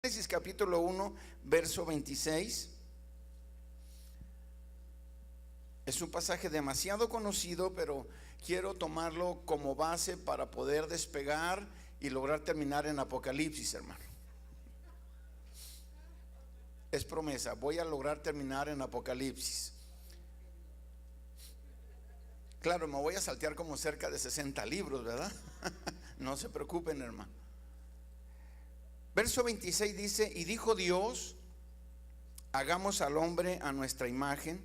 Génesis capítulo 1, verso 26. Es un pasaje demasiado conocido, pero quiero tomarlo como base para poder despegar y lograr terminar en Apocalipsis, hermano. Es promesa, voy a lograr terminar en Apocalipsis. Claro, me voy a saltear como cerca de 60 libros, ¿verdad? No se preocupen, hermano. Verso 26 dice: y dijo Dios, hagamos al hombre a nuestra imagen,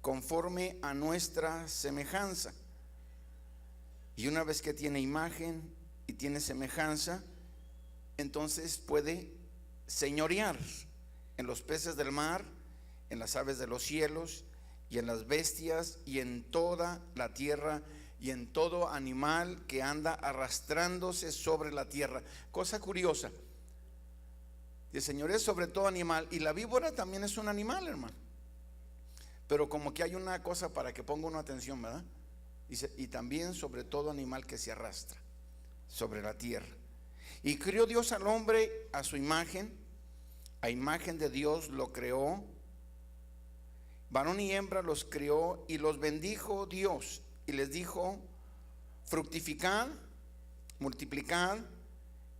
conforme a nuestra semejanza. Y una vez que tiene imagen y tiene semejanza, entonces puede señorear en los peces del mar, en las aves de los cielos, y en las bestias, y en toda la tierra, y en todo animal que anda arrastrándose sobre la tierra. Cosa curiosa, el Señor es sobre todo animal, y la víbora también es un animal, hermano. Pero como que hay una cosa para que ponga una atención, ¿verdad? Dice, y también sobre todo animal que se arrastra sobre la tierra. Y crió Dios al hombre a su imagen, a imagen de Dios lo creó, varón y hembra los crió, y los bendijo Dios, y les dijo: fructificad, multiplicad,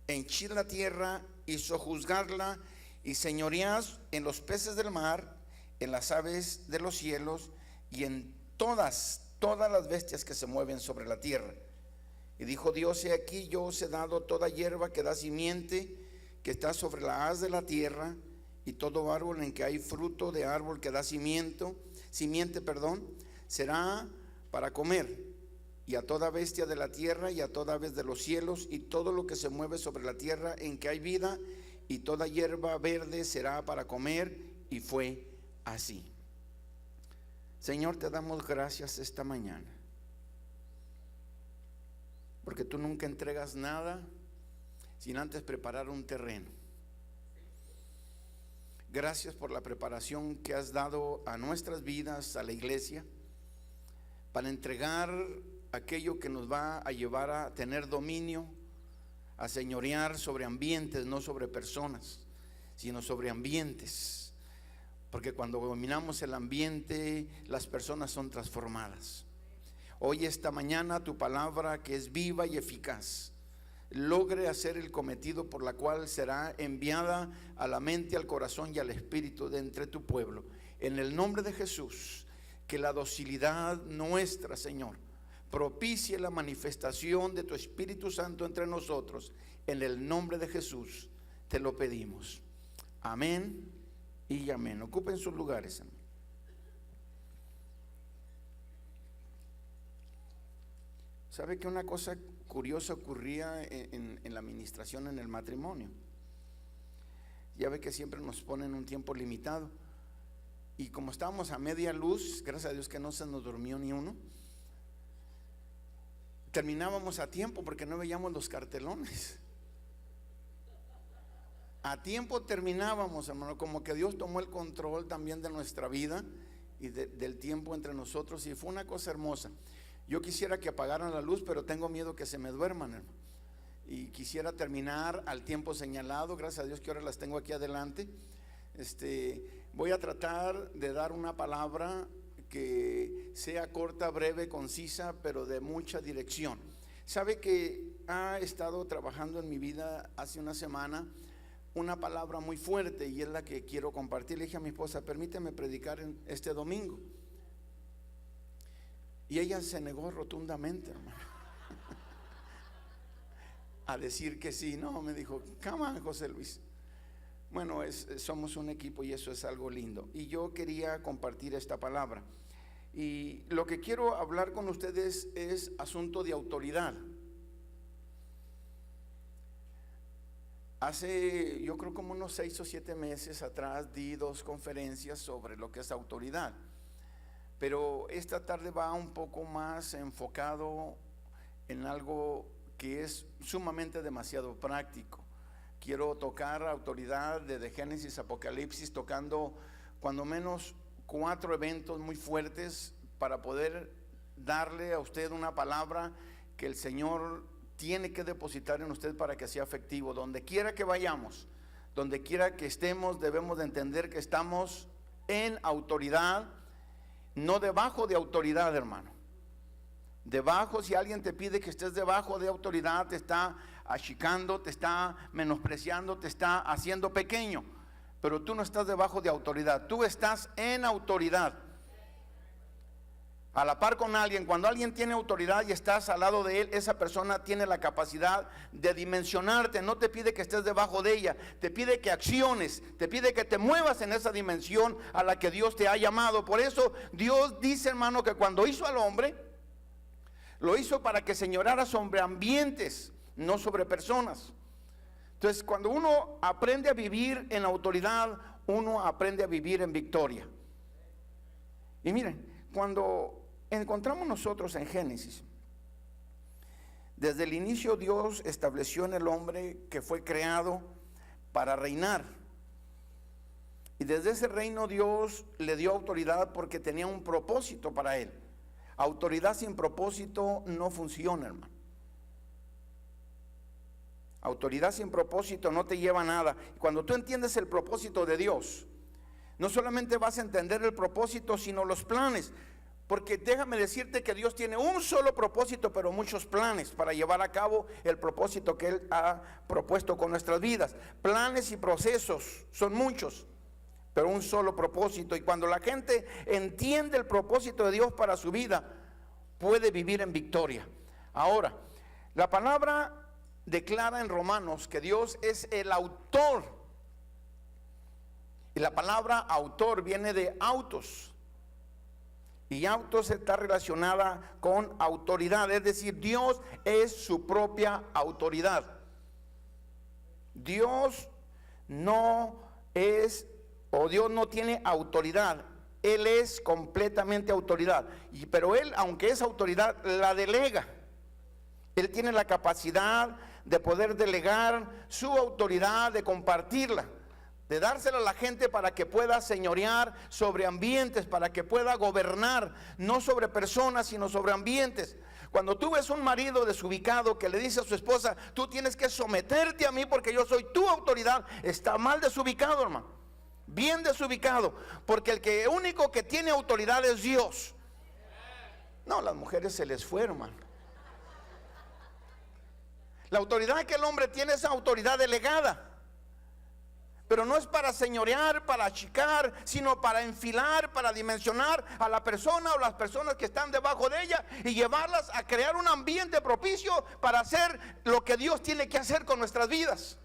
henchid la tierra y sojuzgadla, y señoread en los peces del mar, en las aves de los cielos, y en todas las bestias que se mueven sobre la tierra. Y dijo Dios: he aquí, yo os he dado toda hierba que da simiente, que está sobre la haz de la tierra, y todo árbol en que hay fruto de árbol que da simiente, será para comer. Y a toda bestia de la tierra, y a toda ave de los cielos, y todo lo que se mueve sobre la tierra en que hay vida, y toda hierba verde será para comer. Y fue así. Señor, te damos gracias esta mañana, porque tú nunca entregas nada sin antes preparar un terreno. Gracias por la preparación que has dado a nuestras vidas, a la iglesia, para entregar aquello que nos va a llevar a tener dominio, a señorear sobre ambientes, no sobre personas, sino sobre ambientes. Porque cuando dominamos el ambiente, las personas son transformadas. Hoy, esta mañana, tu palabra, que es viva y eficaz, logre hacer el cometido por la cual será enviada a la mente, al corazón y al espíritu de entre tu pueblo. En el nombre de Jesús, que la docilidad nuestra, Señor, propicie la manifestación de tu Espíritu Santo entre nosotros. En el nombre de Jesús te lo pedimos. Amén y amén. Ocupen sus lugares, amén. ¿Sabe que una cosa curiosa ocurría en la administración en el matrimonio? Ya ve que siempre nos ponen un tiempo limitado, y como estábamos a media luz, gracias a Dios que no se nos durmió ni uno, terminábamos a tiempo porque no veíamos los cartelones. A tiempo terminábamos, hermano, como que Dios tomó el control también de nuestra vida y del tiempo entre nosotros, y fue una cosa hermosa. Yo quisiera que apagaran la luz, pero tengo miedo que se me duerman, hermano. Y quisiera terminar al tiempo señalado. Gracias a Dios que ahora las tengo aquí adelante. Voy a tratar de dar una palabra que sea corta, breve, concisa, pero de mucha dirección. Sabe que ha estado trabajando en mi vida hace una semana una palabra muy fuerte, y es la que quiero compartir. Le dije a mi esposa: permíteme predicar este domingo. Y ella se negó rotundamente, hermano, a decir que sí. No, me dijo: come on, José Luis. Bueno, somos un equipo y eso es algo lindo. Y yo quería compartir esta palabra. Y lo que quiero hablar con ustedes es asunto de autoridad. Hace, yo creo, como unos 6 o 7 meses atrás di 2 conferencias sobre lo que es autoridad. Pero esta tarde va un poco más enfocado en algo que es sumamente demasiado práctico. Quiero tocar autoridad desde Génesis a Apocalipsis, tocando cuando menos 4 eventos muy fuertes para poder darle a usted una palabra que el Señor tiene que depositar en usted para que sea efectivo. Donde quiera que vayamos, donde quiera que estemos, debemos de entender que estamos en autoridad, no debajo de autoridad, hermano. Debajo, si alguien te pide que estés debajo de autoridad, te está achicando, te está menospreciando, te está haciendo pequeño. Pero tú no estás debajo de autoridad, tú estás en autoridad. A la par con alguien, cuando alguien tiene autoridad y estás al lado de él, esa persona tiene la capacidad de dimensionarte. No te pide que estés debajo de ella, te pide que acciones, te pide que te muevas en esa dimensión a la que Dios te ha llamado. Por eso Dios dice, hermano, que cuando hizo al hombre, lo hizo para que señorara sobre ambientes, no sobre personas. Entonces, cuando uno aprende a vivir en autoridad, uno aprende a vivir en victoria. Y miren, cuando encontramos nosotros en Génesis, desde el inicio Dios estableció en el hombre que fue creado para reinar. Y desde ese reino Dios le dio autoridad porque tenía un propósito para él. Autoridad sin propósito no funciona, hermano. Autoridad sin propósito no te lleva a nada. Cuando tú entiendes el propósito de Dios, no solamente vas a entender el propósito, sino los planes. Porque déjame decirte que Dios tiene un solo propósito, pero muchos planes para llevar a cabo el propósito que Él ha propuesto con nuestras vidas. Planes y procesos son muchos, pero un solo propósito. Y cuando la gente entiende el propósito de Dios para su vida, puede vivir en victoria. Ahora, la palabra declara en Romanos que Dios es el autor. Y la palabra autor viene de autos. Y autos está relacionada con autoridad. Es decir, Dios es su propia autoridad. Dios no es, o Dios no tiene autoridad. Él es completamente autoridad. Pero Él, aunque es autoridad, la delega. Él tiene la capacidad de poder delegar su autoridad, de compartirla, de dársela a la gente para que pueda señorear sobre ambientes, para que pueda gobernar, no sobre personas, sino sobre ambientes. Cuando tú ves un marido desubicado que le dice a su esposa, tú tienes que someterte a mí porque yo soy tu autoridad, está mal desubicado, hermano. Bien desubicado, porque el único que tiene autoridad es Dios. No, las mujeres se les fue, hermano. La autoridad que el hombre tiene es autoridad delegada. Pero no es para señorear, para achicar, sino para enfilar, para dimensionar a la persona o las personas que están debajo de ella y llevarlas a crear un ambiente propicio para hacer lo que Dios tiene que hacer con nuestras vidas.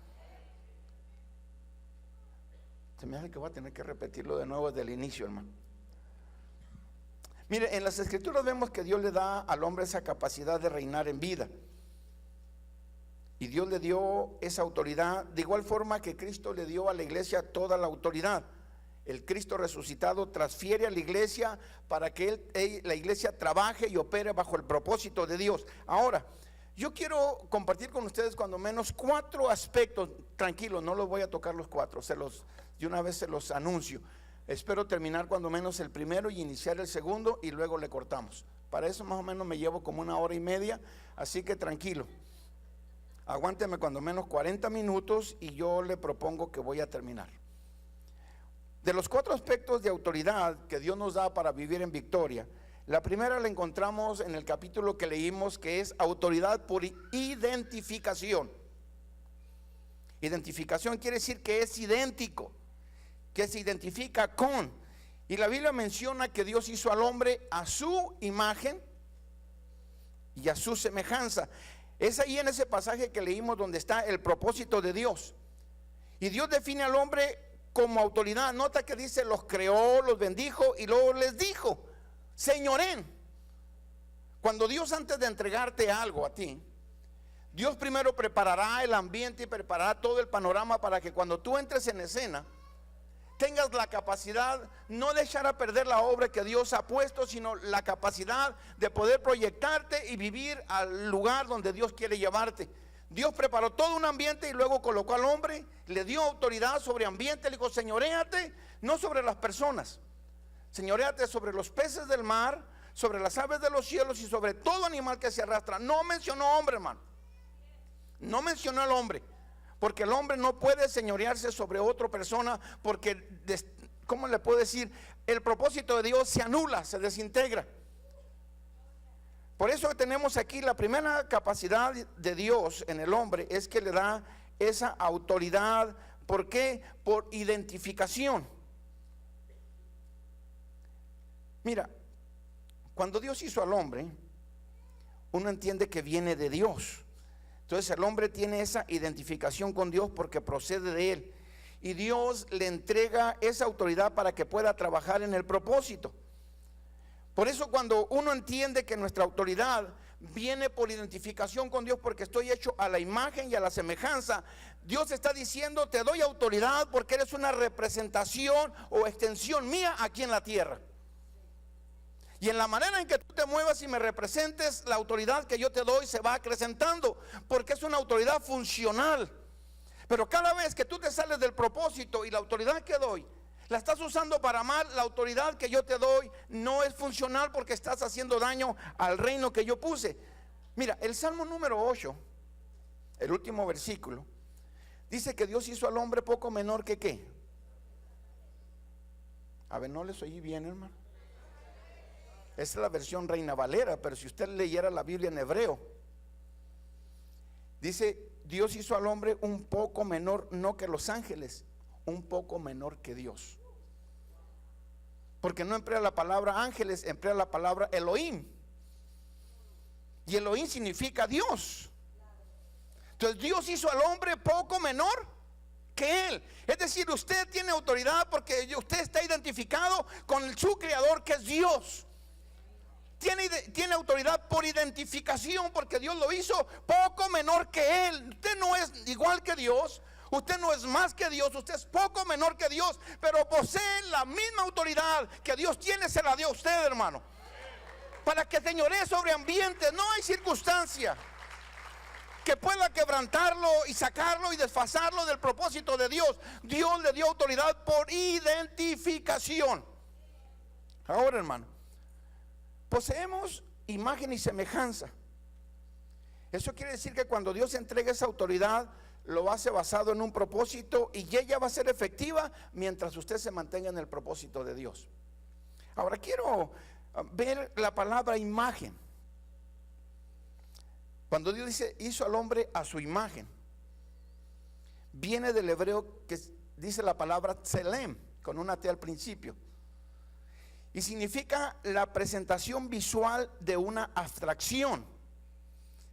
Se me hace que voy a tener que repetirlo de nuevo desde el inicio, hermano. Mire, en las Escrituras vemos que Dios le da al hombre esa capacidad de reinar en vida. Y Dios le dio esa autoridad de igual forma que Cristo le dio a la iglesia toda la autoridad. El Cristo resucitado transfiere a la iglesia para que la iglesia trabaje y opere bajo el propósito de Dios. Ahora, yo quiero compartir con ustedes cuando menos 4 aspectos. Tranquilos, no los voy a tocar los 4, de una vez se los anuncio. Espero terminar cuando menos el primero y iniciar el segundo y luego le cortamos. Para eso más o menos me llevo como 1 hora y media, así que tranquilo. Aguánteme cuando menos 40 minutos y yo le propongo que voy a terminar. De los 4 aspectos de autoridad que Dios nos da para vivir en victoria, la primera la encontramos en el capítulo que leímos, que es autoridad por identificación. Identificación quiere decir que es idéntico, que se identifica con. Y la Biblia menciona que Dios hizo al hombre a su imagen y a su semejanza. Es ahí en ese pasaje que leímos donde está el propósito de Dios. Y Dios define al hombre como autoridad. Nota que dice: los creó, los bendijo y luego les dijo: señoren. Cuando Dios, antes de entregarte algo a ti, Dios primero preparará el ambiente y preparará todo el panorama para que cuando tú entres en escena tengas la capacidad no de echar a perder la obra que Dios ha puesto, sino la capacidad de poder proyectarte y vivir al lugar donde Dios quiere llevarte. Dios preparó todo un ambiente y luego colocó al hombre, le dio autoridad sobre ambiente, le dijo: señoréate no sobre las personas, señoréate sobre los peces del mar, sobre las aves de los cielos y sobre todo animal que se arrastra. No mencionó hombre, hermano. No mencionó al hombre, Porque el hombre no puede señorearse sobre otra persona, porque, ¿cómo le puedo decir? El propósito de Dios se anula, se desintegra. Por eso tenemos aquí la primera capacidad de Dios en el hombre, es que le da esa autoridad. ¿Por qué? Por identificación. Mira, cuando Dios hizo al hombre, uno entiende que viene de Dios. Entonces el hombre tiene esa identificación con Dios porque procede de Él. Y Dios le entrega esa autoridad para que pueda trabajar en el propósito. Por eso cuando uno entiende que nuestra autoridad viene por identificación con Dios, porque estoy hecho a la imagen y a la semejanza, Dios está diciendo: te doy autoridad porque eres una representación o extensión mía aquí en la tierra. Y en la manera en que tú te muevas y me representes, la autoridad que yo te doy se va acrecentando, porque es una autoridad funcional. Pero cada vez que tú te sales del propósito y la autoridad que doy la estás usando para mal, la autoridad que yo te doy no es funcional, porque estás haciendo daño al reino que yo puse. Mira, el Salmo número 8, el último versículo, dice que Dios hizo al hombre poco menor que ¿qué? A ver, no les oí bien, hermano. Esa es la versión Reina Valera, pero si usted leyera la Biblia en hebreo, dice: Dios hizo al hombre un poco menor, no que los ángeles, un poco menor que Dios. Porque no emplea la palabra ángeles, emplea la palabra Elohim. Y Elohim significa Dios. Entonces Dios hizo al hombre poco menor que él. Es decir, usted tiene autoridad porque usted está identificado con su creador, que es Dios. Tiene autoridad por identificación, porque Dios lo hizo poco menor que él. Usted no es igual que Dios, usted no es más que Dios, usted es poco menor que Dios, pero posee la misma autoridad que Dios tiene, se la dio a usted, hermano, para que señoree sobre ambientes. No hay circunstancia que pueda quebrantarlo y sacarlo y desfasarlo del propósito de Dios. Dios le dio autoridad por identificación. Ahora, hermano, poseemos imagen y semejanza. Eso quiere decir que cuando Dios entrega esa autoridad, lo hace basado en un propósito, y ella va a ser efectiva mientras usted se mantenga en el propósito de Dios. Ahora quiero ver la palabra imagen. Cuando Dios dice hizo al hombre a su imagen, viene del hebreo que dice la palabra tselem, con una T al principio, y significa la presentación visual de una abstracción.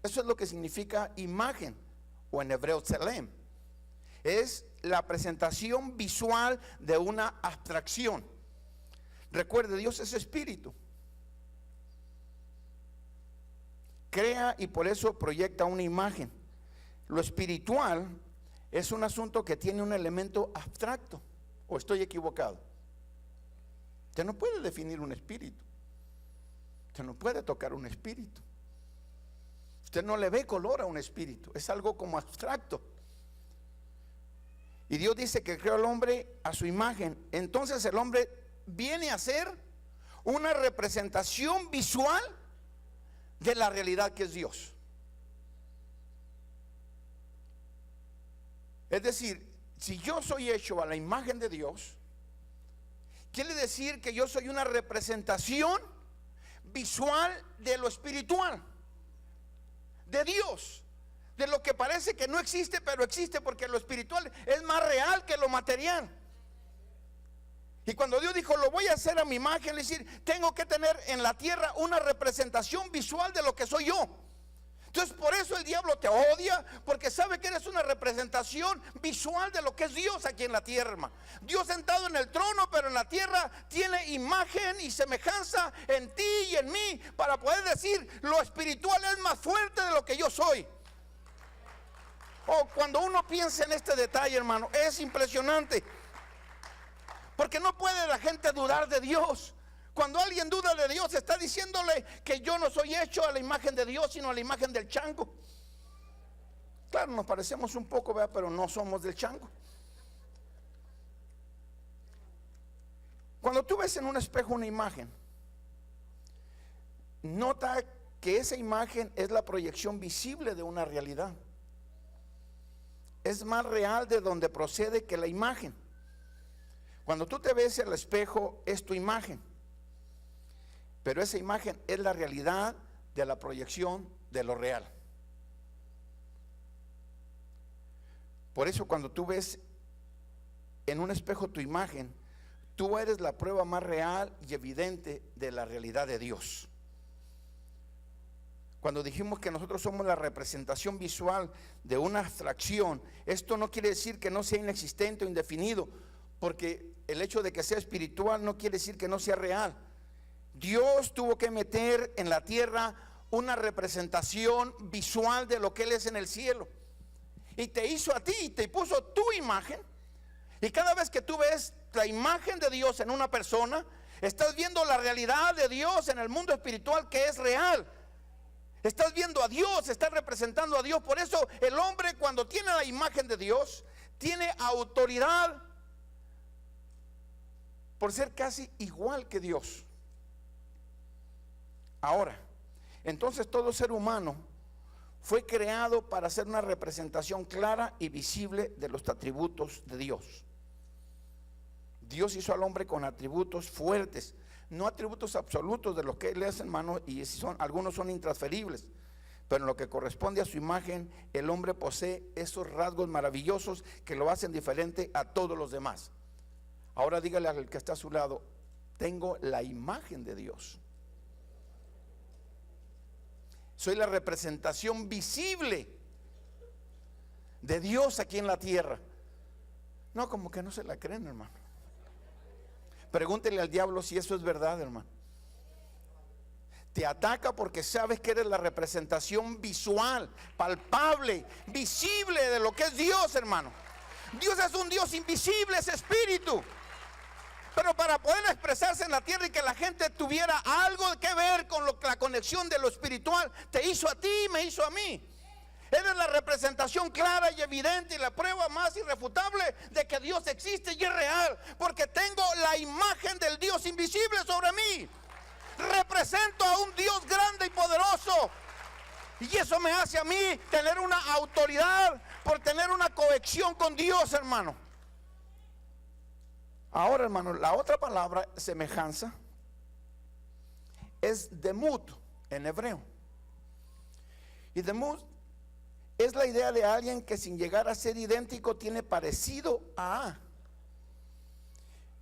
Eso es lo que significa imagen, o en hebreo tselem. Es la presentación visual de una abstracción. Recuerde, Dios es espíritu. Crea y por eso proyecta una imagen. Lo espiritual es un asunto que tiene un elemento abstracto. ¿O estoy equivocado? Usted no puede definir un espíritu. Usted no puede tocar un espíritu. Usted no le ve color a un espíritu. Es algo como abstracto. Y Dios dice que creó al hombre a su imagen. Entonces el hombre viene a ser una representación visual de la realidad que es Dios. Es decir, si yo soy hecho a la imagen de Dios, quiere decir que yo soy una representación visual de lo espiritual, de Dios, de lo que parece que no existe, pero existe, porque lo espiritual es más real que lo material. Y cuando Dios dijo, lo voy a hacer a mi imagen, es decir, tengo que tener en la tierra una representación visual de lo que soy yo. Entonces por eso el diablo te odia, porque sabe que eres una representación visual de lo que es Dios aquí en la tierra, hermano. Dios sentado en el trono, pero en la tierra tiene imagen y semejanza en ti y en mí, para poder decir, lo espiritual es más fuerte de lo que yo soy. Oh, cuando uno piensa en este detalle, hermano, es impresionante. Porque no puede la gente dudar de Dios. Cuando alguien duda de Dios, está diciéndole que yo no soy hecho a la imagen de Dios, sino a la imagen del chango. Claro, nos parecemos un poco, ¿verdad? Pero no somos del chango. Cuando tú ves en un espejo una imagen, nota que esa imagen es la proyección visible de una realidad. es más real de donde procede que la imagen. Cuando tú te ves al espejo es tu imagen, pero esa imagen es la realidad de la proyección de lo real. Por eso cuando tú ves en un espejo tu imagen, tú eres la prueba más real y evidente de la realidad de Dios. Cuando dijimos que nosotros somos la representación visual de una abstracción, esto no quiere decir que no sea inexistente o indefinido, porque el hecho de que sea espiritual no quiere decir que no sea real. Dios tuvo que meter en la tierra una representación visual de lo que Él es en el cielo, y te hizo a ti y te puso tu imagen. Y cada vez que tú ves la imagen de Dios en una persona, estás viendo la realidad de Dios en el mundo espiritual, que es real. Estás viendo a Dios, estás representando a Dios. Por eso el hombre, cuando tiene la imagen de Dios, tiene autoridad por ser casi igual que Dios. Ahora, entonces todo ser humano fue creado para ser una representación clara y visible de los atributos de Dios. Dios hizo al hombre con atributos fuertes, no atributos absolutos de los que Él es, hermano, y algunos son intransferibles, pero en lo que corresponde a su imagen, el hombre posee esos rasgos maravillosos que lo hacen diferente a todos los demás. Ahora dígale al que está a su lado: tengo la imagen de Dios. Soy la representación visible de Dios aquí en la tierra. No, como que no se la creen, hermano. Pregúntele al diablo si eso es verdad, hermano. Te ataca porque sabes que eres la representación visual, palpable, visible de lo que es Dios, hermano. Dios es un Dios invisible, es espíritu. Pero para poder expresarse en la tierra y que la gente tuviera algo que ver con la conexión de lo espiritual, te hizo a ti y me hizo a mí. Eres la representación clara y evidente y la prueba más irrefutable de que Dios existe y es real, porque tengo la imagen del Dios invisible sobre mí. Represento a un Dios grande y poderoso, y eso me hace a mí tener una autoridad por tener una conexión con Dios, hermano. Ahora, hermano, la otra palabra, semejanza, es demut en hebreo. Y demut es la idea de alguien que sin llegar a ser idéntico tiene parecido a.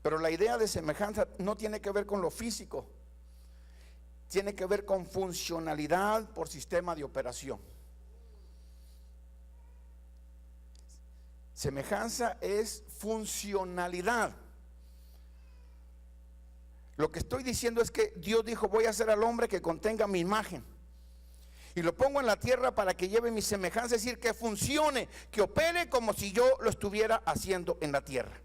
Pero la idea de semejanza no tiene que ver con lo físico, tiene que ver con funcionalidad por sistema de operación. Semejanza es funcionalidad. Lo que estoy diciendo es que Dios dijo: voy a hacer al hombre que contenga mi imagen y lo pongo en la tierra para que lleve mi semejanza, es decir, que funcione, que opere como si yo lo estuviera haciendo en la tierra.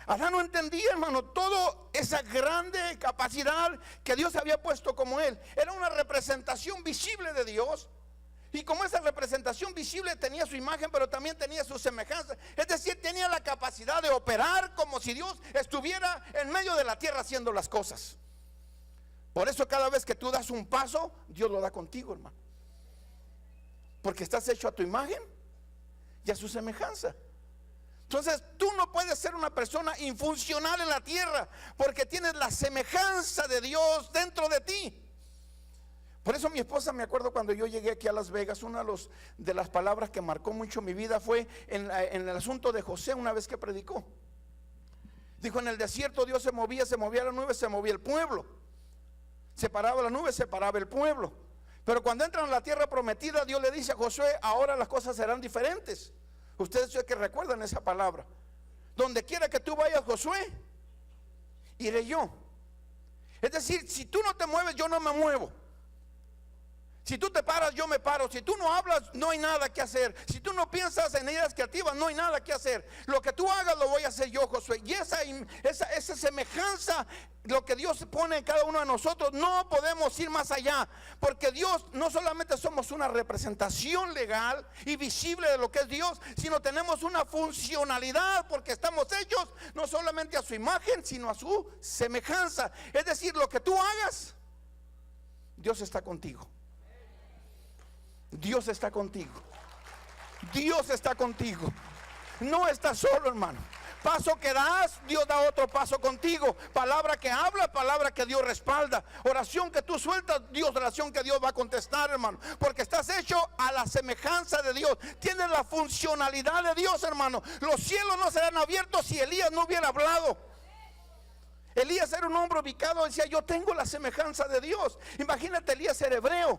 Adán no entendía, hermano, toda esa grande capacidad que Dios había puesto como él. Era una representación visible de Dios. Y como esa representación visible tenía su imagen, pero también tenía su semejanza. Es decir, tenía la capacidad de operar como si Dios estuviera en medio de la tierra haciendo las cosas. Por eso cada vez que tú das un paso, Dios lo da contigo, hermano. Porque estás hecho a tu imagen y a su semejanza. Entonces tú no puedes ser una persona infuncional en la tierra, porque tienes la semejanza de Dios dentro de ti. Por eso mi esposa, me acuerdo cuando yo llegué aquí a Las Vegas, una de las palabras que marcó mucho mi vida fue en el asunto de José, una vez que predicó. Dijo: en el desierto Dios se movía la nube, se movía el pueblo. Separaba la nube, separaba el pueblo. Pero cuando entran a la tierra prometida, Dios le dice a Josué: ahora las cosas serán diferentes. Ustedes sé que recuerdan esa palabra. Donde quiera que tú vayas, Josué, iré yo. Es decir, si tú no te mueves, yo no me muevo. Si tú te paras, yo me paro. Si tú no hablas, no hay nada que hacer. Si tú no piensas en ideas creativas, no hay nada que hacer. Lo que tú hagas lo voy a hacer yo, Josué. Y esa semejanza, lo que Dios pone en cada uno de nosotros, no podemos ir más allá. Porque Dios, no solamente somos una representación legal y visible de lo que es Dios, sino tenemos una funcionalidad, porque estamos hechos no solamente a su imagen, sino a su semejanza. Es decir, lo que tú hagas, Dios está contigo. Dios está contigo. Dios está contigo. No estás solo, hermano. Paso que das, Dios da otro paso contigo. Palabra que habla, palabra que Dios respalda. Oración que tú sueltas, Dios, oración que Dios va a contestar, hermano. Porque estás hecho a la semejanza de Dios. Tienes la funcionalidad de Dios, hermano. Los cielos no serán abiertos si Elías no hubiera hablado. Elías era un hombre ubicado, decía: yo tengo la semejanza de Dios. Imagínate, Elías era hebreo.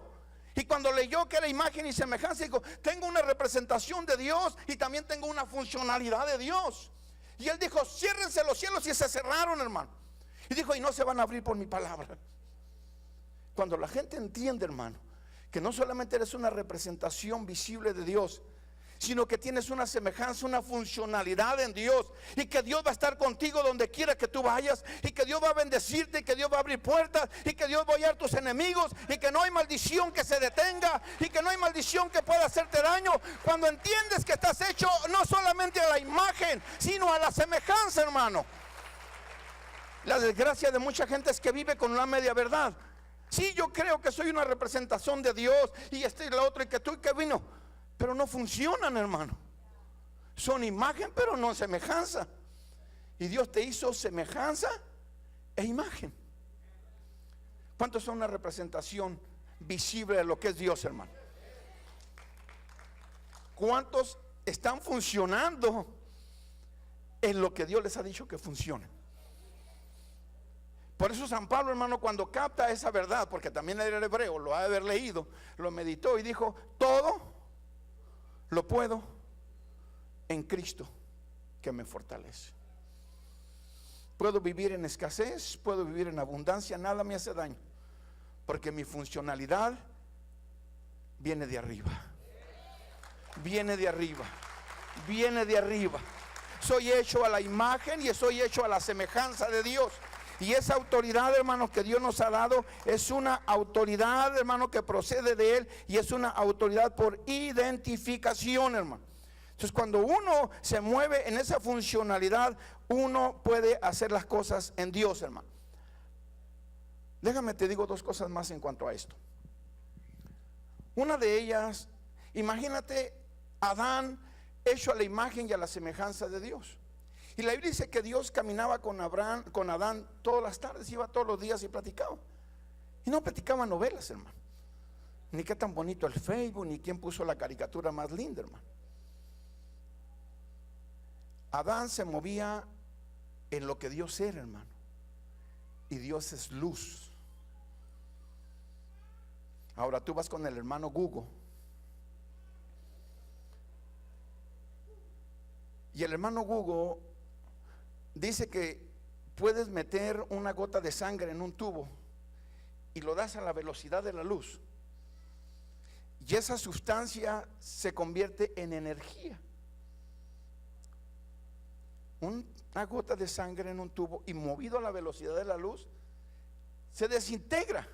Y cuando leyó que era imagen y semejanza, dijo: tengo una representación de Dios y también tengo una funcionalidad de Dios. Y él dijo: ciérrense los cielos, y se cerraron, hermano. Y dijo: y no se van a abrir por mi palabra. Cuando la gente entiende, hermano, que no solamente eres una representación visible de Dios, sino que tienes una semejanza, una funcionalidad en Dios, y que Dios va a estar contigo donde quiera que tú vayas, y que Dios va a bendecirte, y que Dios va a abrir puertas, y que Dios va a hallar tus enemigos, y que no hay maldición que se detenga, y que no hay maldición que pueda hacerte daño. Cuando entiendes que estás hecho no solamente a la imagen, sino a la semejanza, hermano. La desgracia de mucha gente es que vive con una media verdad. Sí, yo creo que soy una representación de Dios, y este y la otra, y que tú y que vino, pero no funcionan, hermano. Son imagen, pero no semejanza. Y Dios te hizo semejanza e imagen. ¿Cuántos son una representación visible de lo que es Dios, hermano? ¿Cuántos están funcionando en lo que Dios les ha dicho que funcione? Por eso San Pablo, hermano, cuando capta esa verdad, porque también era hebreo, lo ha de haber leído, lo meditó y dijo: todo lo puedo en Cristo que me fortalece. Puedo vivir en escasez, puedo vivir en abundancia, nada me hace daño, porque mi funcionalidad viene de arriba. Viene de arriba. Viene de arriba. Soy hecho a la imagen y soy hecho a la semejanza de Dios. Y esa autoridad, hermano, que Dios nos ha dado es una autoridad, hermano, que procede de Él, y es una autoridad por identificación, hermano. Entonces, cuando uno se mueve en esa funcionalidad, uno puede hacer las cosas en Dios, hermano. Déjame te digo dos cosas más en cuanto a esto. Una de ellas, imagínate Adán hecho a la imagen y a la semejanza de Dios. Y la Biblia dice que Dios caminaba con Adán todas las tardes, iba todos los días y platicaba. Y no platicaba novelas, hermano. Ni qué tan bonito el Facebook, ni quién puso la caricatura más linda, hermano. Adán se movía en lo que Dios era, hermano. Y Dios es luz. Ahora tú vas con el hermano Google, y el hermano Google dice que puedes meter una gota de sangre en un tubo y lo das a la velocidad de la luz, y esa sustancia se convierte en energía. Una gota de sangre en un tubo y movido a la velocidad de la luz se desintegra,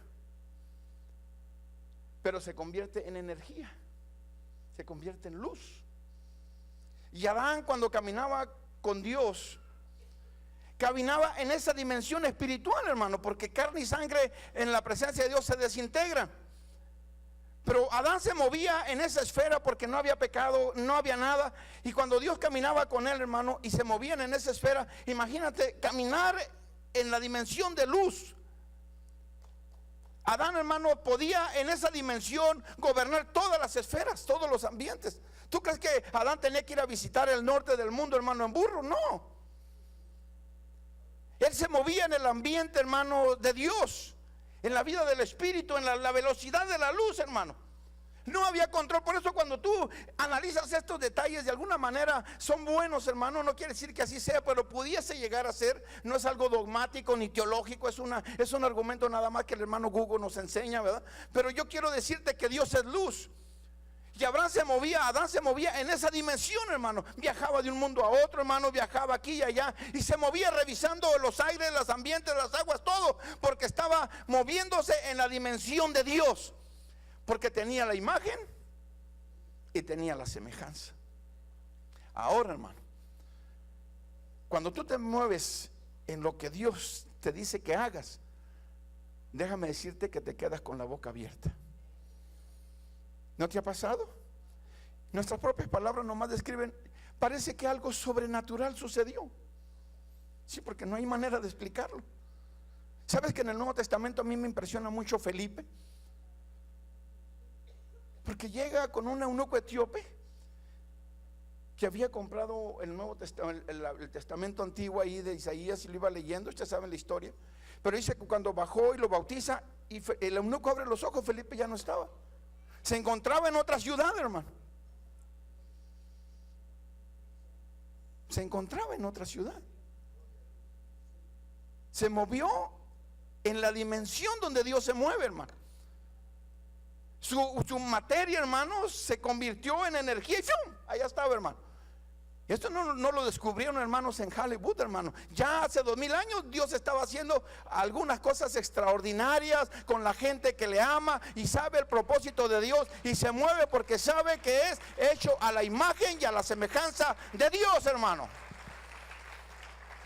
pero se convierte en energía, se convierte en luz. Y Adán, cuando caminaba con Dios, caminaba en esa dimensión espiritual, hermano, porque carne y sangre en la presencia de Dios se desintegran. Pero Adán se movía en esa esfera porque no había pecado, no había nada. Y cuando Dios caminaba con él, hermano, y se movían en esa esfera, imagínate caminar en la dimensión de luz. Adán, hermano, podía en esa dimensión gobernar todas las esferas, todos los ambientes. ¿Tú crees que Adán tenía que ir a visitar el norte del mundo, hermano, en burro? No. Él se movía en el ambiente, hermano, de Dios, en la vida del Espíritu, en la velocidad de la luz, hermano. No había control. Por eso cuando tú analizas estos detalles, de alguna manera son buenos, hermano. No quiere decir que así sea, pero pudiese llegar a ser. No es algo dogmático ni teológico, es un argumento nada más que el hermano Google nos enseña, ¿verdad? Pero yo quiero decirte que Dios es luz. Y Adán se movía en esa dimensión, hermano. Viajaba de un mundo a otro, hermano. Viajaba aquí y allá, y se movía revisando los aires, los ambientes, las aguas, todo, porque estaba moviéndose en la dimensión de Dios, porque tenía la imagen y tenía la semejanza. Ahora, hermano, cuando tú te mueves en lo que Dios te dice que hagas, déjame decirte que te quedas con la boca abierta. ¿No te ha pasado? Nuestras propias palabras nomás describen, parece que algo sobrenatural sucedió. Sí, porque no hay manera de explicarlo. ¿Sabes que en el Nuevo Testamento a mí me impresiona mucho Felipe? Porque llega con un eunuco etíope que había comprado el Nuevo Testamento, el Testamento antiguo ahí de Isaías, y lo iba leyendo. Ustedes saben la historia. Pero dice que cuando bajó y lo bautiza, y el eunuco abre los ojos, Felipe ya no estaba. Se encontraba en otra ciudad, hermano. Se encontraba en otra ciudad. Se movió en la dimensión donde Dios se mueve, hermano. Su materia, hermanos, se convirtió en energía y ¡fum! Allá estaba, hermano. Esto no lo descubrieron, hermanos, en Hollywood, hermano. Ya hace 2000 años Dios estaba haciendo algunas cosas extraordinarias con la gente que le ama y sabe el propósito de Dios, y se mueve porque sabe que es hecho a la imagen y a la semejanza de Dios, hermano.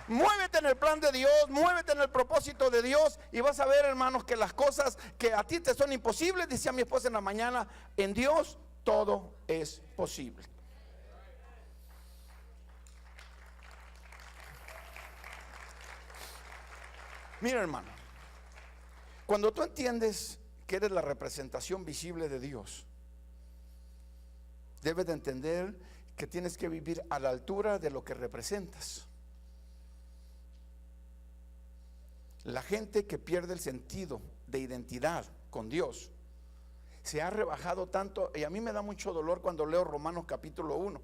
Muévete en el plan de Dios, muévete en el propósito de Dios, y vas a ver, hermanos, que las cosas que a ti te son imposibles, decía mi esposa en la mañana, en Dios todo es posible. Mira, hermano, cuando tú entiendes que eres la representación visible de Dios, debes de entender que tienes que vivir a la altura de lo que representas. La gente que pierde el sentido de identidad con Dios se ha rebajado tanto, y a mí me da mucho dolor cuando leo Romanos capítulo 1,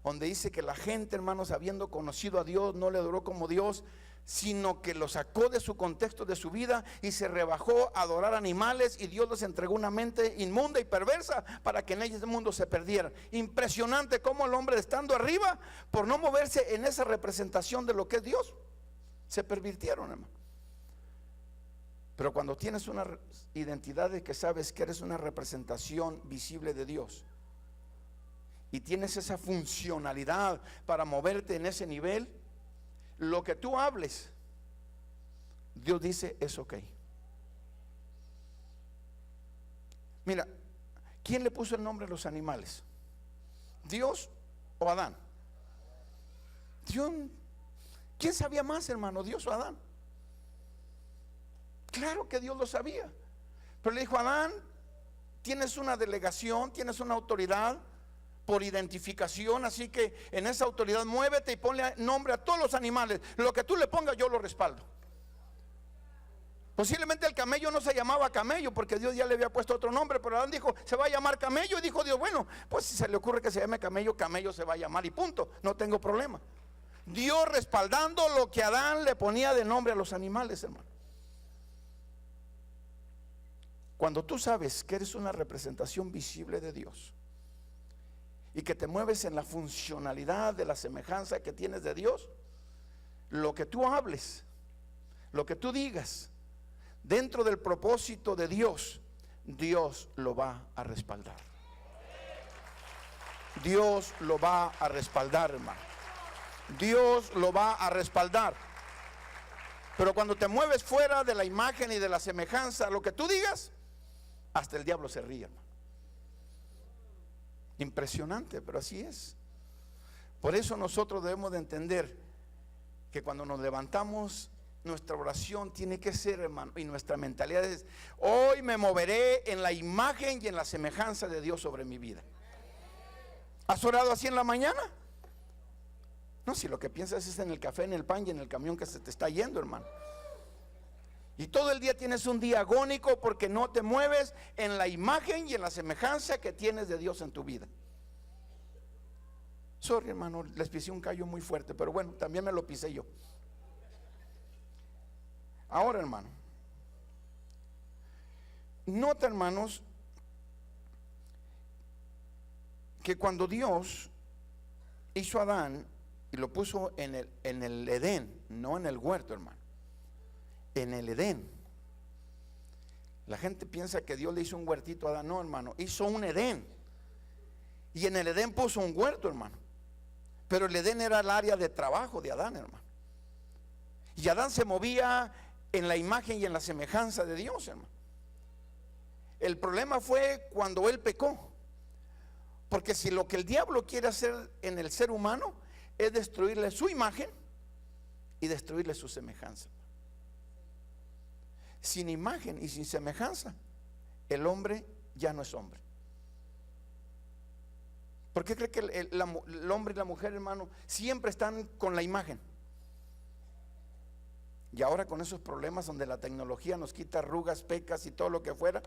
donde dice que la gente, hermanos, habiendo conocido a Dios, no le adoró como Dios, sino que lo sacó de su contexto de su vida y se rebajó a adorar animales, y Dios les entregó una mente inmunda y perversa para que en ese mundo se perdieran. Impresionante cómo el hombre, estando arriba, por no moverse en esa representación de lo que es Dios, se pervirtieron, hermano. Pero cuando tienes una identidad de que sabes que eres una representación visible de Dios y tienes esa funcionalidad para moverte en ese nivel, lo que tú hables, Dios dice es ok. Mira, ¿quién le puso el nombre a los animales? ¿Dios o Adán? Dios. ¿Quién sabía más, hermano, Dios o Adán? Claro que Dios lo sabía, pero le dijo a Adán: tienes una delegación, tienes una autoridad por identificación, así que en esa autoridad muévete y ponle nombre a todos los animales. Lo que tú le pongas yo lo respaldo. Posiblemente el camello no se llamaba camello porque Dios ya le había puesto otro nombre, pero Adán dijo: se va a llamar camello, y dijo Dios: bueno, pues si se le ocurre que se llame camello, camello se va a llamar, y punto, no tengo problema. Dios respaldando lo que Adán le ponía de nombre a los animales, hermano. Cuando tú sabes que eres una representación visible de Dios y que te mueves en la funcionalidad de la semejanza que tienes de Dios, lo que tú hables, lo que tú digas dentro del propósito de Dios, Dios lo va a respaldar. Dios lo va a respaldar, hermano. Dios lo va a respaldar. Pero cuando te mueves fuera de la imagen y de la semejanza, lo que tú digas, hasta el diablo se ríe, hermano. Impresionante, pero así es. Por eso nosotros debemos de entender que cuando nos levantamos, nuestra oración tiene que ser, hermano, y nuestra mentalidad es: hoy me moveré en la imagen y en la semejanza de Dios sobre mi vida. ¿Has orado así en la mañana? No, si lo que piensas es en el café, en el pan y en el camión que se te está yendo, hermano. Y todo el día tienes un día agónico porque no te mueves en la imagen y en la semejanza que tienes de Dios en tu vida. Sorry, hermano, les pisé un callo muy fuerte, pero bueno, también me lo pisé yo. Ahora, hermano, nota, hermanos, que cuando Dios hizo a Adán y lo puso en el Edén, no en el huerto, hermano, en el Edén. La gente piensa que Dios le hizo un huertito a Adán. No, hermano, hizo un Edén, y en el Edén puso un huerto, hermano. Pero el Edén era el área de trabajo de Adán, hermano. Y Adán se movía en la imagen y en la semejanza de Dios, hermano. El problema fue cuando él pecó, Porque si lo que el diablo quiere hacer en el ser humano es destruirle su imagen y destruirle su semejanza. Sin imagen y sin semejanza, el hombre ya no es hombre. ¿Por qué cree que el hombre y la mujer, hermano, siempre están con la imagen? Y ahora con esos problemas donde la tecnología nos quita arrugas, pecas y todo lo que fuera,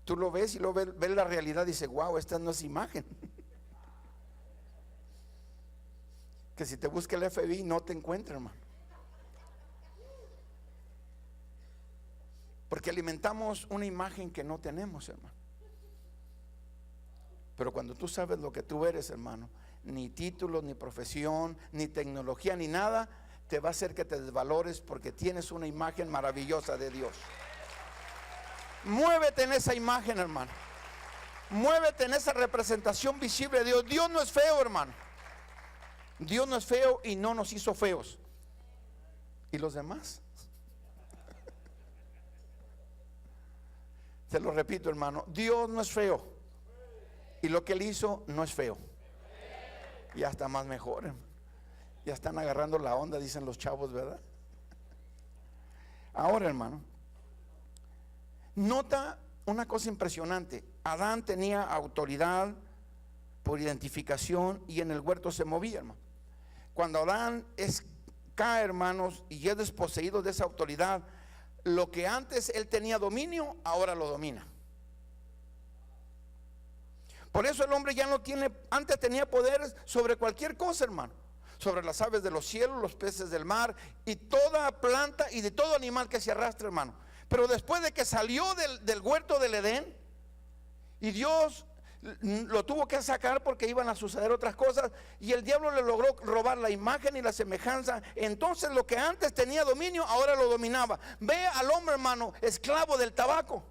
tú lo ves y lo ves la realidad y dices, wow, esta no es imagen. Que si te busca el FBI no te encuentra, hermano. Porque alimentamos una imagen que no tenemos, hermano. Pero cuando tú sabes lo que tú eres, hermano, ni título, ni profesión, ni tecnología, ni nada te va a hacer que te desvalores, porque tienes una imagen maravillosa de Dios. Muévete en esa imagen, hermano. Muévete en esa representación visible de Dios. Dios no es feo, hermano. Dios no es feo y no nos hizo feos. ¿Y los demás? Te lo repito, hermano, Dios no es feo y lo que Él hizo no es feo. Ya está más mejor, hermano. Ya están agarrando la onda, dicen los chavos, ¿verdad? Ahora, hermano, nota una cosa impresionante. Adán tenía autoridad por identificación y en el huerto se movía, hermano. Cuando Adán cae, hermanos, y es desposeído de esa autoridad, lo que antes él tenía dominio, ahora lo domina. Por eso el hombre ya no tiene, antes tenía poder sobre cualquier cosa, hermano, sobre las aves de los cielos, los peces del mar y toda planta y de todo animal que se arrastra, hermano. Pero después de que salió del huerto del Edén y Dios lo tuvo que sacar porque iban a suceder otras cosas y el diablo le logró robar la imagen y la semejanza, entonces lo que antes tenía dominio ahora lo dominaba. Ve al hombre, hermano, esclavo del tabaco.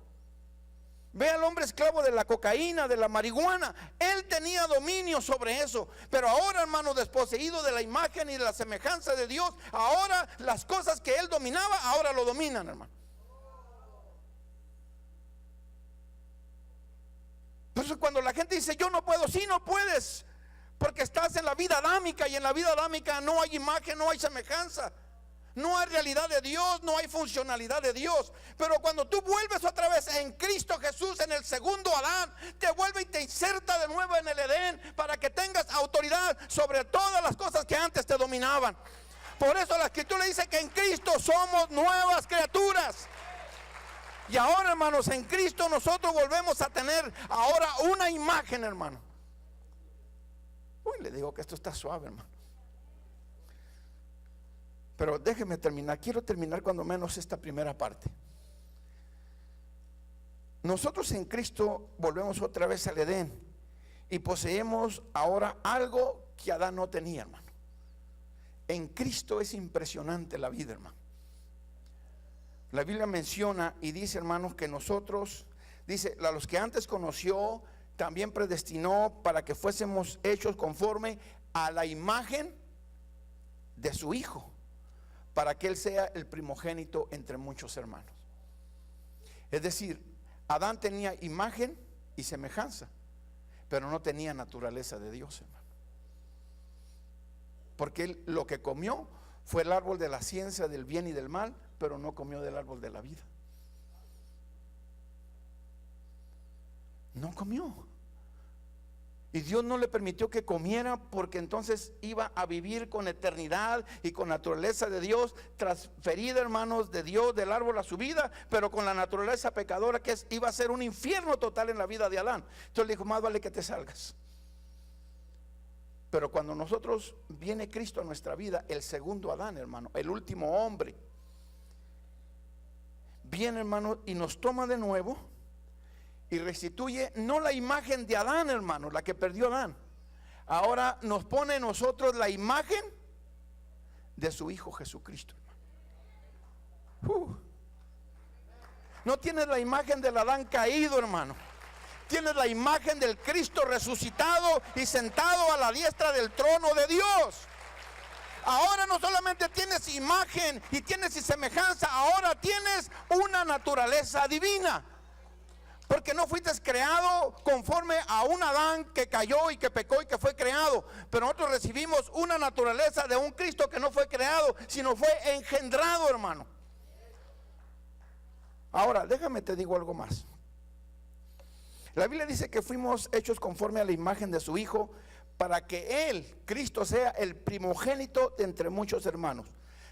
Ve al hombre esclavo de la cocaína, de la marihuana. Él tenía dominio sobre eso. Pero ahora, hermano, desposeído de la imagen y de la semejanza de Dios, ahora las cosas que él dominaba, ahora lo dominan, hermano. Por eso cuando la gente dice yo no puedo, sí, no puedes, porque estás en la vida adámica y en la vida adámica no hay imagen, no hay semejanza. No hay realidad de Dios, no hay funcionalidad de Dios. Pero cuando tú vuelves otra vez en Cristo Jesús, en el segundo Adán, te vuelve y te inserta de nuevo en el Edén para que tengas autoridad sobre todas las cosas que antes te dominaban. Por eso la Escritura dice que en Cristo somos nuevas criaturas. Y ahora, hermanos, en Cristo nosotros volvemos a tener ahora una imagen, hermano. Uy, le digo que esto está suave, hermano. Pero déjeme terminar, quiero terminar cuando menos esta primera parte. Nosotros en Cristo volvemos otra vez al Edén y poseemos ahora algo que Adán no tenía, hermano. En Cristo es impresionante la vida, hermano. La Biblia menciona y dice, hermanos, que nosotros, dice, a los que antes conoció, también predestinó para que fuésemos hechos conforme a la imagen de su Hijo, para que Él sea el primogénito entre muchos hermanos. Es decir, Adán tenía imagen y semejanza, pero no tenía naturaleza de Dios, hermano. Porque él lo que comió fue el árbol de la ciencia del bien y del mal, pero no comió del árbol de la vida. No comió. Y Dios no le permitió que comiera, porque entonces iba a vivir con eternidad y con naturaleza de Dios, transferida, hermanos, de Dios, del árbol a su vida, pero con la naturaleza pecadora que iba a ser un infierno total en la vida de Adán. Entonces le dijo, más vale que te salgas. Pero cuando nosotros viene Cristo a nuestra vida, el segundo Adán, hermano, el último hombre, viene, hermano, y nos toma de nuevo y restituye no la imagen de Adán, hermano, la que perdió Adán. Ahora nos pone en nosotros la imagen de su Hijo Jesucristo, hermano. No tienes la imagen del Adán caído, hermano. Tienes la imagen del Cristo resucitado y sentado a la diestra del trono de Dios. Ahora no solamente tienes imagen y tienes semejanza, ahora tienes una naturaleza divina. Porque no fuiste creado conforme a un Adán que cayó y que pecó y que fue creado. Pero nosotros recibimos una naturaleza de un Cristo que no fue creado, sino fue engendrado, hermano. Ahora, déjame te digo algo más. La Biblia dice que fuimos hechos conforme a la imagen de su Hijo, para que Él, Cristo, sea el primogénito de entre muchos hermanos.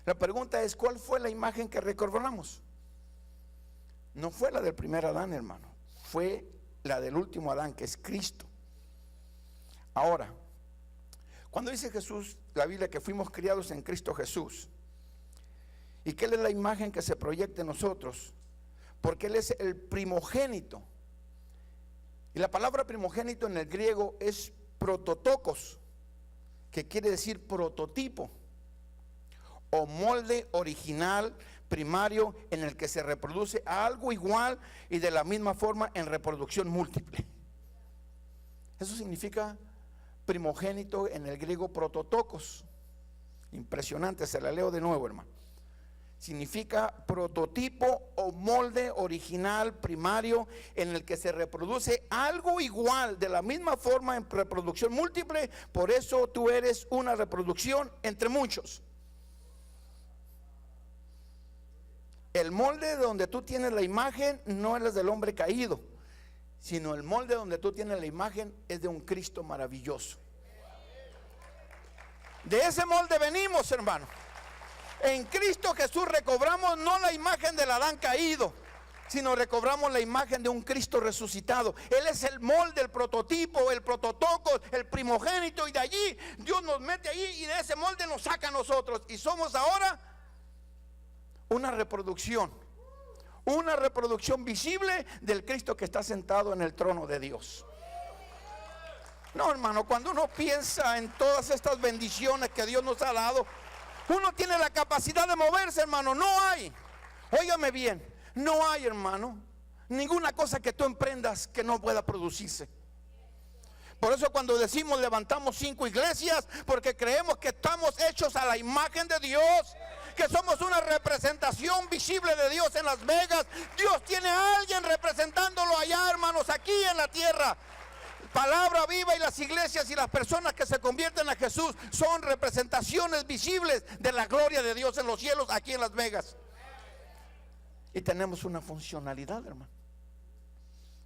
La pregunta es, ¿cuál fue la imagen que recobramos? No fue la del primer Adán, hermano. Fue la del último Adán, que es Cristo. Ahora, cuando dice Jesús, la Biblia, que fuimos criados en Cristo Jesús, y que Él es la imagen que se proyecta en nosotros, porque Él es el primogénito. Y la palabra primogénito en el griego es prototokos, que quiere decir prototipo o molde original primario en el que se reproduce algo igual y de la misma forma en reproducción múltiple. Eso significa primogénito en el griego prototokos. Impresionante, se la leo de nuevo, hermano. Significa prototipo o molde original primario en el que se reproduce algo igual de la misma forma en reproducción múltiple. Por eso tú eres una reproducción entre muchos. El molde donde tú tienes la imagen no es del hombre caído, sino el molde donde tú tienes la imagen es de un Cristo maravilloso. De ese molde venimos, hermano. En Cristo Jesús recobramos no la imagen del Adán caído, sino recobramos la imagen de un Cristo resucitado. Él es el molde, el prototipo, el prototocos, el primogénito, y de allí Dios nos mete allí y de ese molde nos saca a nosotros. Y somos ahora una reproducción visible del Cristo que está sentado en el trono de Dios. No, hermano, cuando uno piensa en todas estas bendiciones que Dios nos ha dado, uno tiene la capacidad de moverse, hermano. No hay, óigame bien, no hay, hermano, ninguna cosa que tú emprendas que no pueda producirse. Por eso cuando decimos levantamos 5 iglesias, porque creemos que estamos hechos a la imagen de Dios, que somos una representación visible de Dios en Las Vegas. Dios tiene a alguien representándolo allá, hermanos, aquí en la tierra. Palabra Viva y las iglesias y las personas que se convierten a Jesús son representaciones visibles de la gloria de Dios en los cielos aquí en Las Vegas. Y tenemos una funcionalidad, hermano.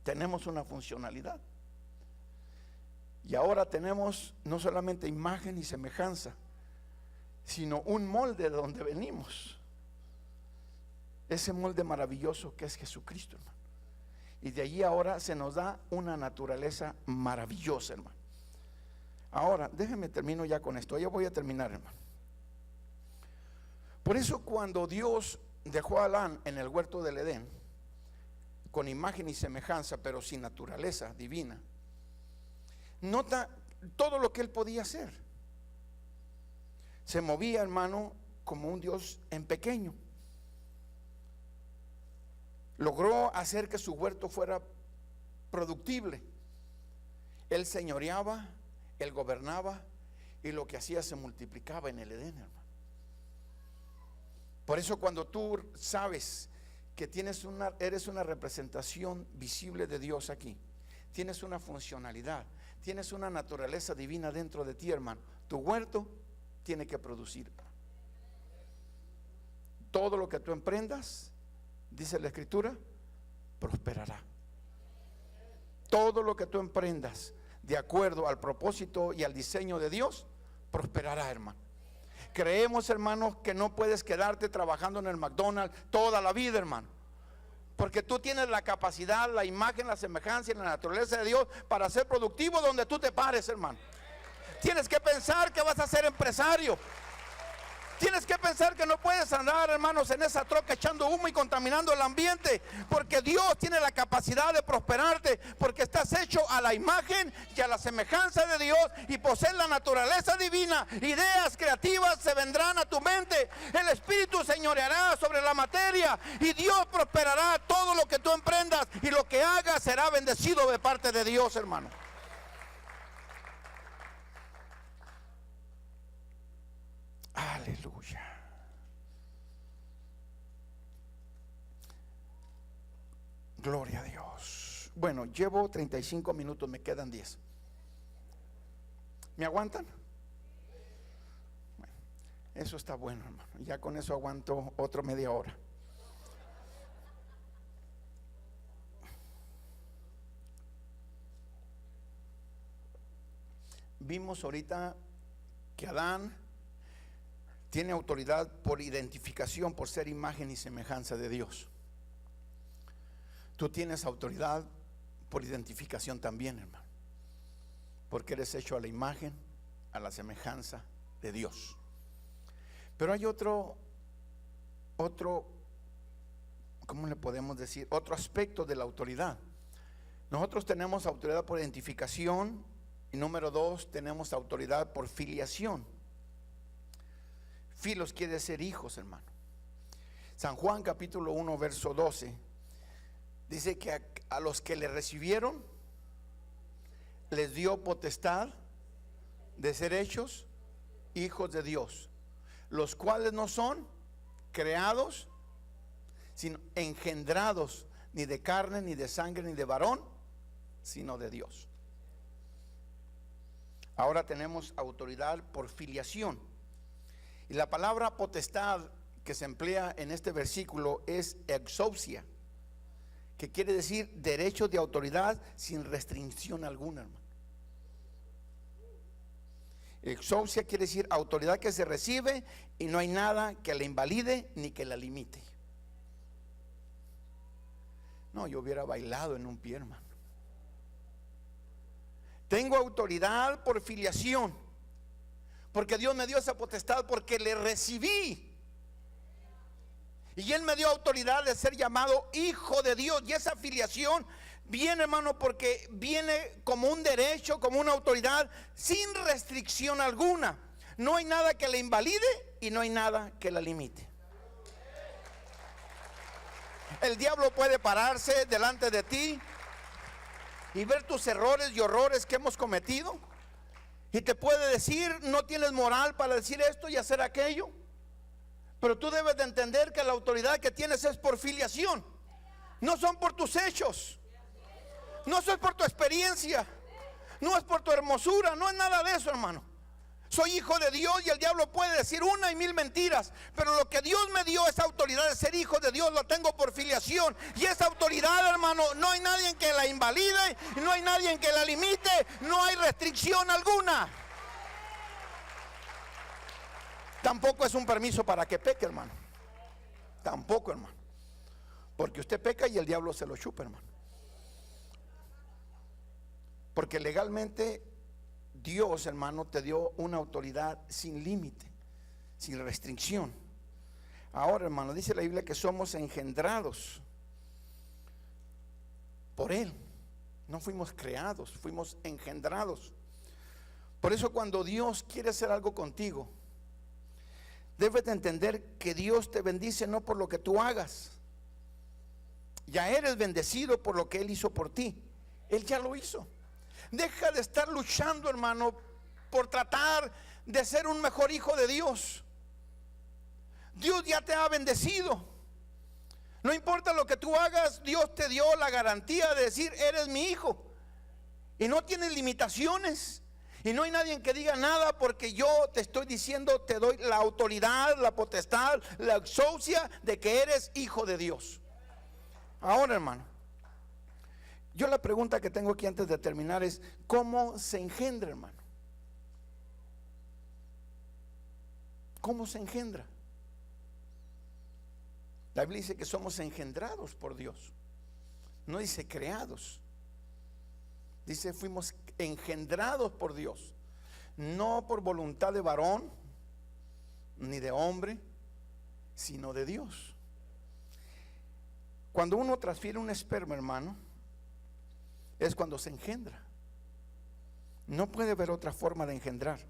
Tenemos una funcionalidad. Y ahora tenemos no solamente imagen y semejanza, sino un molde de donde venimos. Ese molde maravilloso que es Jesucristo, hermano. Y de allí ahora se nos da una naturaleza maravillosa, hermano. Ahora, déjenme termino ya con esto. Ya voy a terminar, hermano. Por eso cuando Dios dejó a Adán en el huerto del Edén, con imagen y semejanza, pero sin naturaleza divina, nota todo lo que él podía hacer. Se movía, hermano, como un Dios en pequeño. Logró hacer que su huerto fuera productible. Él señoreaba, él gobernaba, y lo que hacía se multiplicaba en el Edén, hermano. Por eso cuando tú sabes que eres una representación visible de Dios aquí, tienes una funcionalidad, tienes una naturaleza divina dentro de ti, hermano, tu huerto tiene que producir. Todo lo que tú emprendas, dice la Escritura, prosperará. Todo lo que tú emprendas de acuerdo al propósito y al diseño de Dios, prosperará, hermano. Creemos, hermanos, que no puedes quedarte trabajando en el McDonald's toda la vida, hermano, porque tú tienes la capacidad, la imagen, la semejanza y la naturaleza de Dios para ser productivo donde tú te pares, hermano. Tienes que pensar que vas a ser empresario. Tienes que pensar que no puedes andar, hermanos, en esa troca echando humo y contaminando el ambiente, porque Dios tiene la capacidad de prosperarte, porque estás hecho a la imagen y a la semejanza de Dios y posees la naturaleza divina. Ideas creativas se vendrán a tu mente, el Espíritu señoreará sobre la materia y Dios prosperará todo lo que tú emprendas, y lo que hagas será bendecido de parte de Dios, hermano. Aleluya. Gloria a Dios. Bueno, llevo 35 minutos, me quedan 10. ¿Me aguantan? Bueno, eso está bueno, hermano. Ya con eso aguanto otro media hora. Vimos ahorita que Adán tiene autoridad por identificación, por ser imagen y semejanza de Dios. Tú tienes autoridad por identificación también, hermano, porque eres hecho a la imagen, a la semejanza de Dios. Pero hay otro, ¿cómo le podemos decir? Otro aspecto de la autoridad. Nosotros tenemos autoridad por identificación y número 2, tenemos autoridad por filiación. Filos quiere decir hijos, hermano. San Juan capítulo 1 verso 12 dice que a los que le recibieron les dio potestad de ser hechos hijos de Dios, los cuales no son creados, sino engendrados, ni de carne, ni de sangre, ni de varón, sino de Dios. Ahora tenemos autoridad por filiación. Y la palabra potestad que se emplea en este versículo es exousia, que quiere decir derecho de autoridad sin restricción alguna, hermano. Exousia quiere decir autoridad que se recibe y no hay nada que la invalide ni que la limite. No, yo hubiera bailado en un pie, hermano. Tengo autoridad por filiación, porque Dios me dio esa potestad, porque le recibí. Y Él me dio autoridad de ser llamado hijo de Dios. Y esa filiación viene, hermano, porque viene como un derecho, como una autoridad sin restricción alguna. No hay nada que la invalide y no hay nada que la limite. El diablo puede pararse delante de ti y ver tus errores y horrores que hemos cometido, y te puede decir: no tienes moral para decir esto y hacer aquello. Pero tú debes de entender que la autoridad que tienes es por filiación. No son por tus hechos, no es por tu experiencia, no es por tu hermosura, no es nada de eso, hermano. Soy hijo de Dios y el diablo puede decir una y mil mentiras, pero lo que Dios me dio, esa autoridad de ser hijo de Dios, la tengo por filiación. Y esa autoridad, hermano, no hay nadie que la invalide, no hay nadie que la limite, no hay restricción alguna. Tampoco es un permiso para que peque, hermano. Tampoco, hermano. Porque usted peca y el diablo se lo chupa, hermano. Porque legalmente Dios, hermano, te dio una autoridad sin límite, sin restricción. Ahora, hermano, dice la Biblia que somos engendrados por Él. No fuimos creados, fuimos engendrados. Por eso cuando Dios quiere hacer algo contigo, debes de entender que Dios te bendice no por lo que tú hagas. Ya eres bendecido por lo que Él hizo por ti. Él ya lo hizo. Deja de estar luchando, hermano, por tratar de ser un mejor hijo de Dios. Dios ya te ha bendecido. No importa lo que tú hagas, Dios te dio la garantía de decir: eres mi hijo. Y no tienes limitaciones. Y no hay nadie que diga nada, porque yo te estoy diciendo, te doy la autoridad, la potestad, la exousia de que eres hijo de Dios. Ahora, hermano, yo la pregunta que tengo aquí antes de terminar es: ¿cómo se engendra, hermano? ¿Cómo se engendra? La Biblia dice que somos engendrados por Dios. No dice creados. Dice fuimos engendrados por Dios. No por voluntad de varón ni de hombre, sino de Dios. Cuando uno transfiere un esperma, hermano, es cuando se engendra. No puede haber otra forma de engendrar.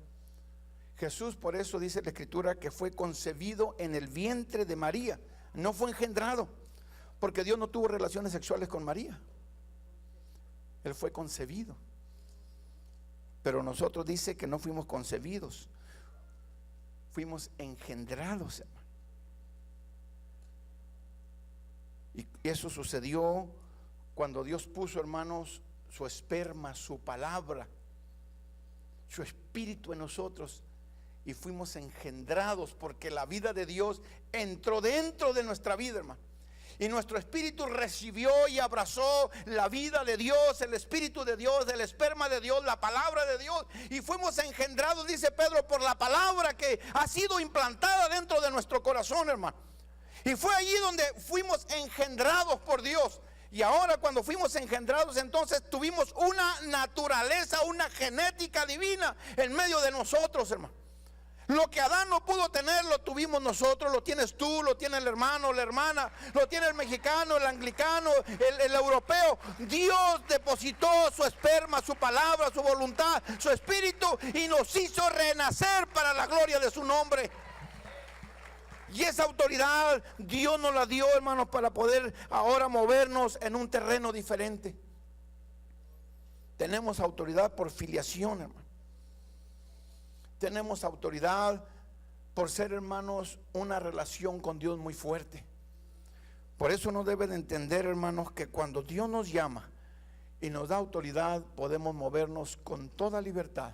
Jesús, por eso dice la Escritura que fue concebido en el vientre de María. No fue engendrado, porque Dios no tuvo relaciones sexuales con María. Él fue concebido. Pero nosotros dice que no fuimos concebidos, fuimos engendrados, hermano. Y eso sucedió cuando Dios puso, hermanos, su esperma, su palabra, su espíritu en nosotros, y fuimos engendrados, porque la vida de Dios entró dentro de nuestra vida, hermano. Y nuestro espíritu recibió y abrazó la vida de Dios, el espíritu de Dios, el esperma de Dios, la palabra de Dios. Y fuimos engendrados, dice Pedro, por la palabra que ha sido implantada dentro de nuestro corazón, hermano. Y fue allí donde fuimos engendrados por Dios. Y ahora cuando fuimos engendrados, entonces tuvimos una naturaleza, una genética divina en medio de nosotros, hermano. Lo que Adán no pudo tener, lo tuvimos nosotros. Lo tienes tú, lo tiene el hermano, la hermana, lo tiene el mexicano, el anglicano, el europeo. Dios depositó su esperma, su palabra, su voluntad, su espíritu, y nos hizo renacer para la gloria de su nombre. Y esa autoridad Dios nos la dio, hermanos, para poder ahora movernos en un terreno diferente. Tenemos autoridad por filiación, hermano. Tenemos autoridad por ser, hermanos, una relación con Dios muy fuerte. Por eso no debe de entender, hermanos, que cuando Dios nos llama y nos da autoridad, podemos movernos con toda libertad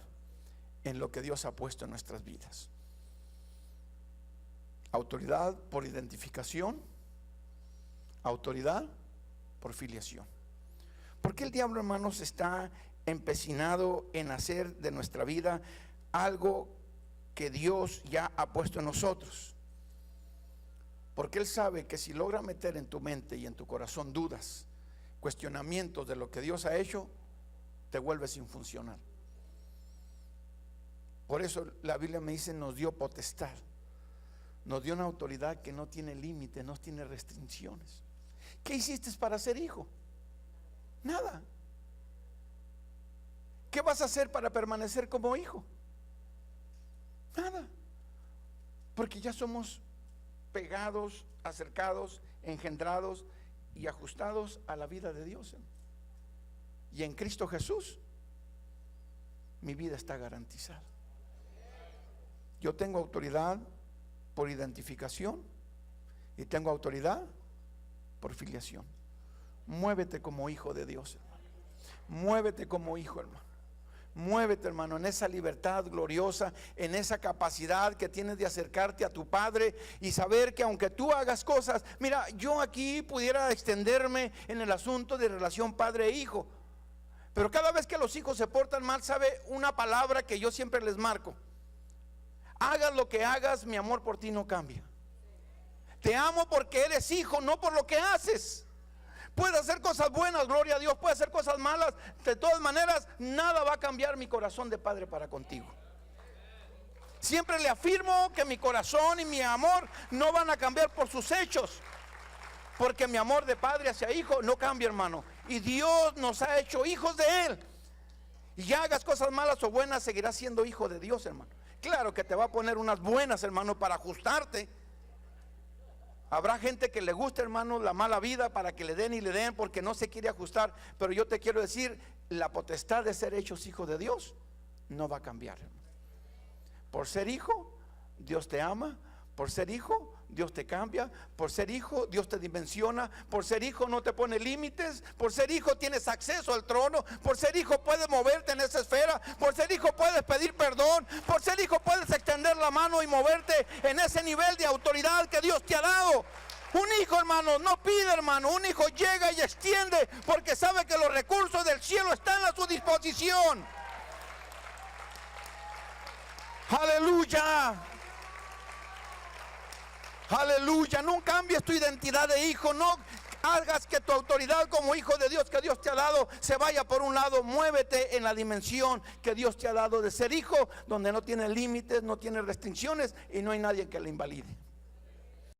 en lo que Dios ha puesto en nuestras vidas. Autoridad por identificación, autoridad por filiación. Porque el diablo, hermanos, está empecinado en hacer de nuestra vida algo que Dios ya ha puesto en nosotros. Porque Él sabe que si logra meter en tu mente y en tu corazón dudas, cuestionamientos de lo que Dios ha hecho, te vuelves infuncional. Por eso la Biblia me dice, nos dio potestad. Nos dio una autoridad que no tiene límites, no tiene restricciones. ¿Qué hiciste para ser hijo? Nada. ¿Qué vas a hacer para permanecer como hijo? Nada. Porque ya somos pegados, acercados, engendrados y ajustados a la vida de Dios. Y en Cristo Jesús mi vida está garantizada. Yo tengo autoridad por identificación y tengo autoridad por filiación. Muévete como hijo de Dios, hermano. Muévete como hijo, hermano. Muévete, hermano, en esa libertad gloriosa, en esa capacidad que tienes de acercarte a tu Padre y saber que aunque tú hagas cosas, mira, yo aquí pudiera extenderme en el asunto de relación padre e hijo, pero cada vez que los hijos se portan mal, sabe una palabra que yo siempre les marco: hagas lo que hagas, mi amor por ti no cambia. Te amo porque eres hijo, no por lo que haces. Puedes hacer cosas buenas, gloria a Dios, puedes hacer cosas malas. De todas maneras, nada va a cambiar mi corazón de padre para contigo. Siempre le afirmo que mi corazón y mi amor no van a cambiar por sus hechos, porque mi amor de padre hacia hijo no cambia, hermano. Y Dios nos ha hecho hijos de Él. Y ya hagas cosas malas o buenas, seguirás siendo hijo de Dios, hermano. Claro que te va a poner unas buenas, hermano, para ajustarte. Habrá gente que le gusta, hermano, la mala vida para que le den y le den porque no se quiere ajustar. Pero yo te quiero decir, la potestad de ser hechos hijos de Dios no va a cambiar. Por ser hijo, Dios te ama. Por ser hijo, Dios te cambia. Por ser hijo, Dios te dimensiona. Por ser hijo, no te pone límites. Por ser hijo, tienes acceso al trono. Por ser hijo, puedes moverte en esa esfera. Por ser hijo, puedes pedir perdón. Por ser hijo, puedes extender la mano y moverte en ese nivel de autoridad que Dios te ha dado. Un hijo, hermano, no pide, hermano. Un hijo llega y extiende porque sabe que los recursos del cielo están a su disposición. Aleluya. Aleluya. No cambies tu identidad de hijo. No hagas que tu autoridad como hijo de Dios que Dios te ha dado se vaya por un lado. Muévete en la dimensión que Dios te ha dado de ser hijo, donde no tiene límites, no tiene restricciones y no hay nadie que le invalide.